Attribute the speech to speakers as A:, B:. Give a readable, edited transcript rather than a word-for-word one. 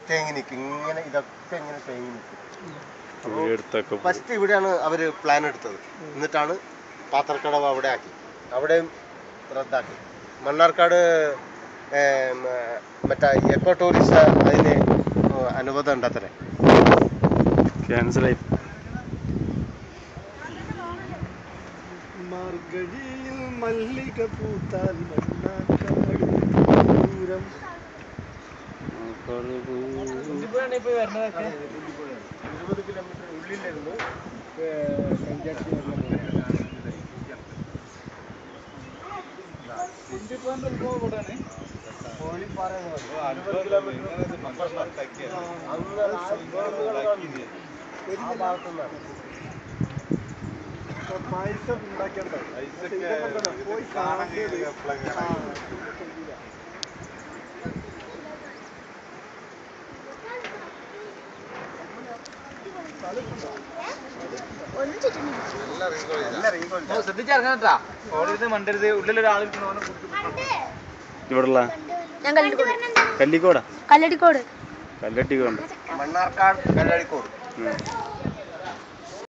A: തേങ്ങി നിൽക്കും. ഇങ്ങനെ ഇതൊക്കെ ഇങ്ങനെ തേങ്ങി നിൽക്കും. ഫസ്റ്റ് ഇവിടെയാണ് അവർ പ്ലാൻ എടുത്തത്. എന്നിട്ടാണ് പാത്രക്കടവ് അവിടെ ആക്കി, അവിടെയും റദ്ദാക്കി. മണ്ണാർക്കാട് മറ്റേ എക്കോ ടൂറിസ്റ്റ് അതിന് അനുവാദം ഉണ്ടത്രേ, ക്യാൻസലായി. മാർഗഴിയിൽ മല്ലിക പൂത്താൽ മണ്ണാർക്കാട് ദൂരം. 20 കിലോമീറ്റർ ഉള്ളിലായിരുന്നു പഞ്ചായത്ത്. പായസം ഉണ്ടാക്കിയുണ്ടോ?
B: ശ്രദ്ധിച്ചിറങ്ങാ, മണ്ടരുത്. ഉള്ളിലൊരാൾ
C: ഇവിടെയുള്ള കല്ലിക്കോട്,
A: മണ്ണാർക്കാട് കല്ലടിക്കോട്.